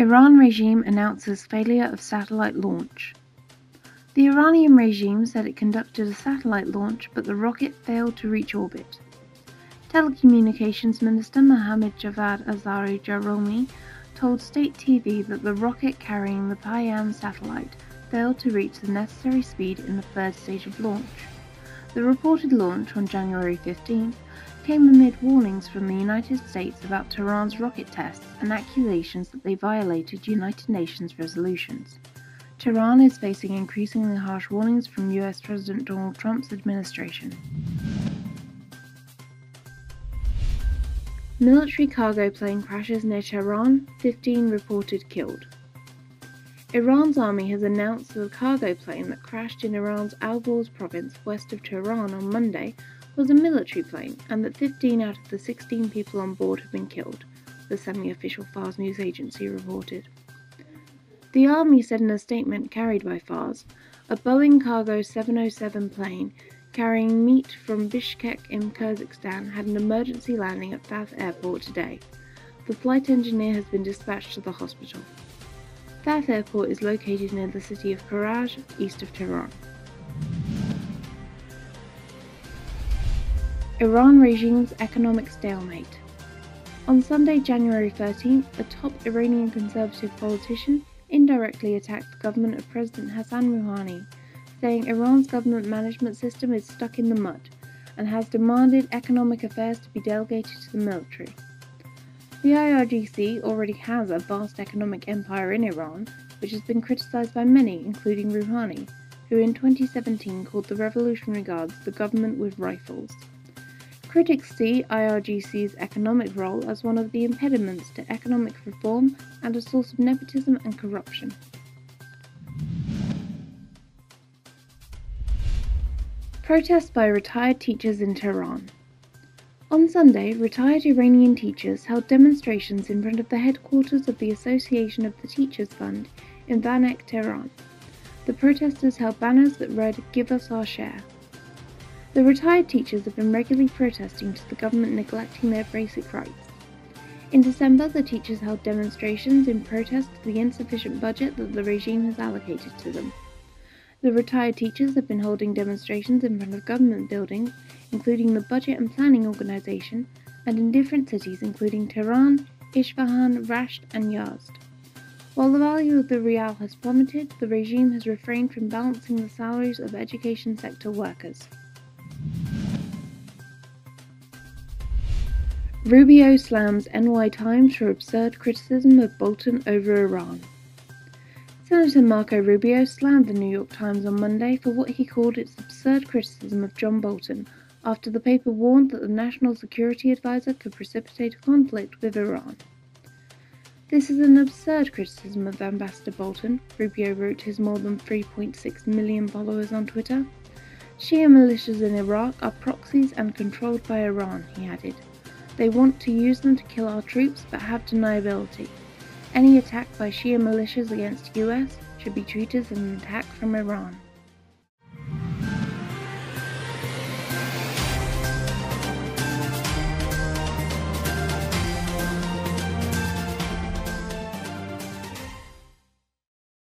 Iran regime announces failure of satellite launch. The Iranian regime said it conducted a satellite launch, but the rocket failed to reach orbit. Telecommunications Minister Mohammad Azari Jahromi told state TV that the rocket carrying the Payam satellite failed to reach the necessary speed in the third stage of launch. The reported launch on January 15th came amid warnings from the United States about Tehran's rocket tests and accusations that they violated United Nations resolutions. Tehran is facing increasingly harsh warnings from US President Donald Trump's administration. Military cargo plane crashes near Tehran, 15 reported killed. Iran's army has announced that a cargo plane that crashed in Iran's Alborz province west of Tehran on Monday was a military plane, and that 15 out of the 16 people on board have been killed, the semi-official Fars news agency reported. The army said in a statement carried by Fars, a Boeing Cargo 707 plane carrying meat from Bishkek in Kyrgyzstan had an emergency landing at Bath Airport today. The flight engineer has been dispatched to the hospital. Bath Airport is located near the city of Karaj, east of Tehran. Iran regime's economic stalemate. On Sunday, January 13th, a top Iranian conservative politician indirectly attacked the government of President Hassan Rouhani, saying Iran's government management system is stuck in the mud, and has demanded economic affairs to be delegated to the military. The IRGC already has a vast economic empire in Iran, which has been criticized by many, including Rouhani, who in 2017 called the Revolutionary Guards the government with rifles. Critics see IRGC's economic role as one of the impediments to economic reform and a source of nepotism and corruption. Protests by retired teachers in Tehran. On Sunday, retired Iranian teachers held demonstrations in front of the headquarters of the Association of the Teachers Fund in Vanek, Tehran. The protesters held banners that read, "Give us our share." The retired teachers have been regularly protesting to the government neglecting their basic rights. In December, the teachers held demonstrations in protest to the insufficient budget that the regime has allocated to them. The retired teachers have been holding demonstrations in front of government buildings, including the Budget and Planning Organization, and in different cities including Tehran, Isfahan, Rasht, and Yazd. While the value of the rial has plummeted, the regime has refrained from balancing the salaries of education sector workers. Rubio slams NY Times for absurd criticism of Bolton over Iran. Senator Marco Rubio slammed the New York Times on Monday for what he called its absurd criticism of John Bolton, after the paper warned that the National Security Advisor could precipitate a conflict with Iran. "This is an absurd criticism of Ambassador Bolton," Rubio wrote to his more than 3.6 million followers on Twitter. "Shia militias in Iraq are proxies and controlled by Iran," he added. "They want to use them to kill our troops, but have deniability. Any attack by Shia militias against US should be treated as an attack from Iran."